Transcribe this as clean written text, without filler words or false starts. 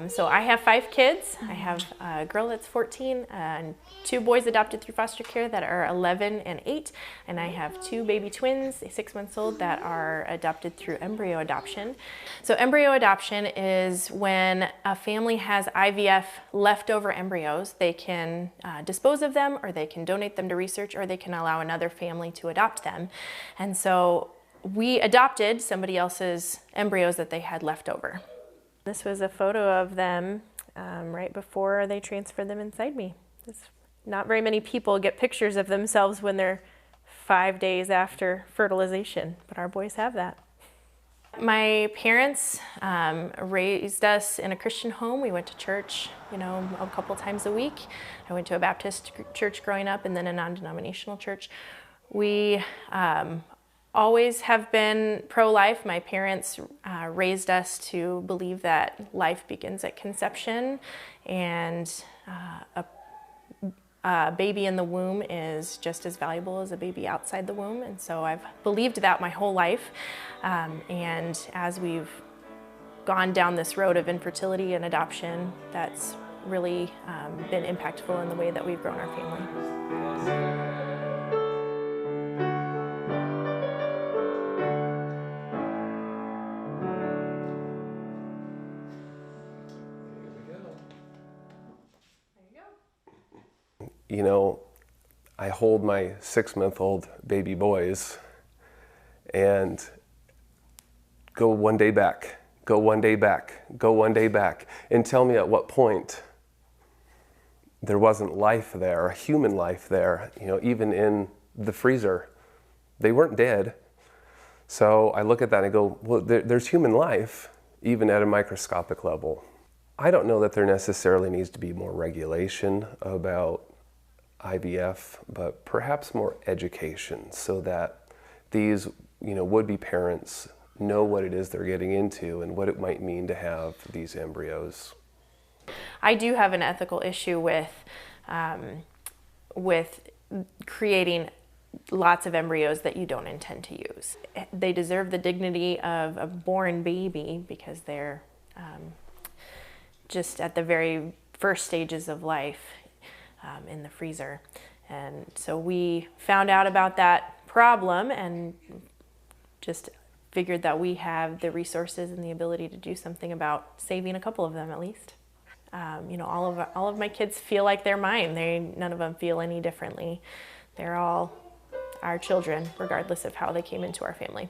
So I have 5 kids. I have a girl that's 14 and 2 boys adopted through foster care that are 11 and 8. And I have 2 baby twins, 6 months old, that are adopted through embryo adoption. So embryo adoption is when a family has IVF leftover embryos. They can dispose of them, or they can donate them to research, or they can allow another family to adopt them. And so we adopted somebody else's embryos that they had left over. This was a photo of them right before they transferred them inside me. Not very many people get pictures of themselves when they're 5 days after fertilization, but our boys have that. My parents raised us in a Christian home. We went to church, a couple times a week. I went to a Baptist church growing up and then a non-denominational church. We always have been pro-life. My parents raised us to believe that life begins at conception, and a baby in the womb is just as valuable as a baby outside the womb. And so I've believed that my whole life. And as we've gone down this road of infertility and adoption, that's really been impactful in the way that we've grown our family. I hold my 6-month-old baby boys and go one day back, go one day back, go one day back, and tell me at what point there wasn't life there, a human life there, even in the freezer. They weren't dead. So I look at that and I go, well, there's human life, even at a microscopic level. I don't know that there necessarily needs to be more regulation about IVF, but perhaps more education so that these, would-be parents know what it is they're getting into and what it might mean to have these embryos. I do have an ethical issue with creating lots of embryos that you don't intend to use. They deserve the dignity of a born baby because they're just at the very first stages of life. In the freezer. And so we found out about that problem and just figured that we have the resources and the ability to do something about saving a couple of them at least. All of my kids feel like they're mine. None of them feel any differently. They're all our children, regardless of how they came into our family.